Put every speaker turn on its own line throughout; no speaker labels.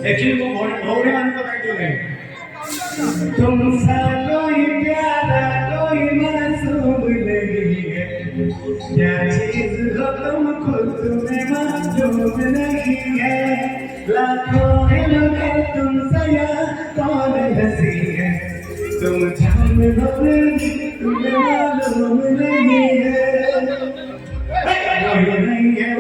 Actually वो भौरे वाले को बैठे हैं तुमसा कोई प्यारा कोई मासूम नहीं है क्या चीज हो तुम खुद में मालूम नहीं है लाखों लोग तुमसे कौन हंसी है तुम जान हो तुम्हें मालूम नहीं है नहीं है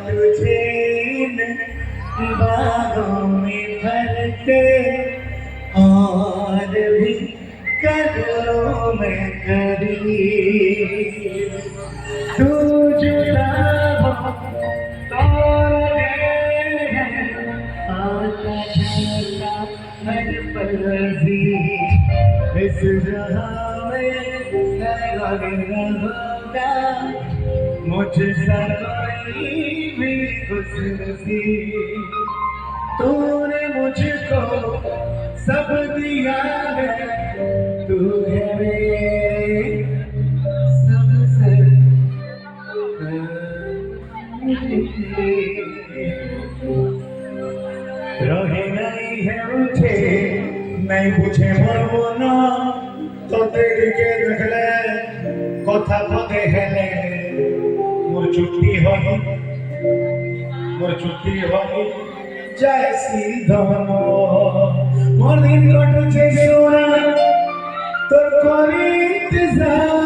तुझे बाहों में भरते और भी कदरों में करी तू जुदा हो हर पल भी इस जहां में होगा मुझसे कोई भी खुशनसीब तूने मुझको सब दिया है तू है मेरे सबसे रहे नहीं है मुझे नहीं पूछे मरबो ना तो तेरी के रखले कथा पदे हेले मोर छुट्टी होगी जैसी धनो मोर दिन कटुचे सोना तोर कोनी इंतजार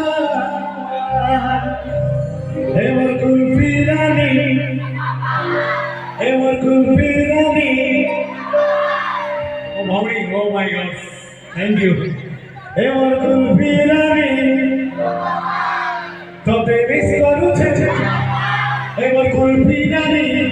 हे मोर कुल्फी रानी oh my god thank you हे मोर कुल्फी रानी तो बेबी करू छे हे मोर कुल्फी रानी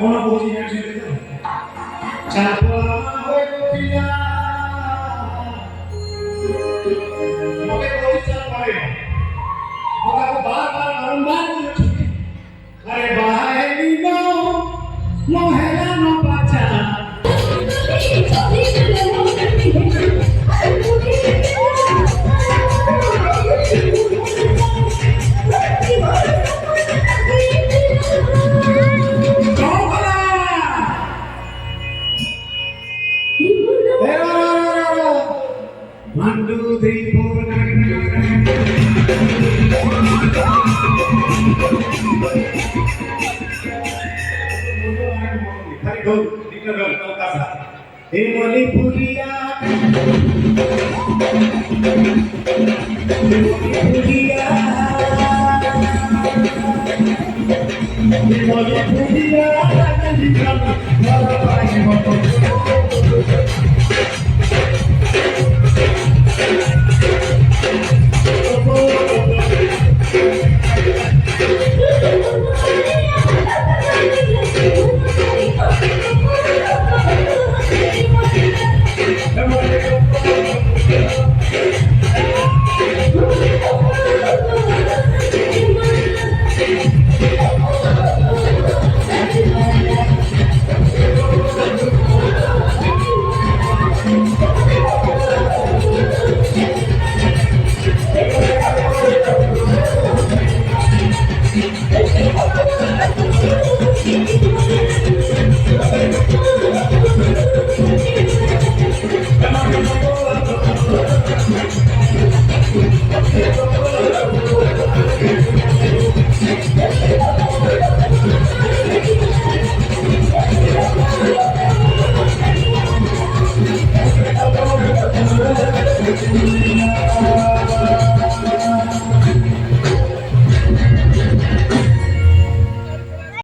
କଣ କହୁଛି ଜାଣିଛନ୍ତି ତ? ଚାପଲା ପିଲା ମତେ କହୁଛି ଚାଲ ପଳେଇବ। ମୁଁ ତାକୁ ବାରମ୍ବାର କହୁଛି ଆରେ ବାହାରି ମୋ ହେଲା ନ ପାଚା One, two, three, four,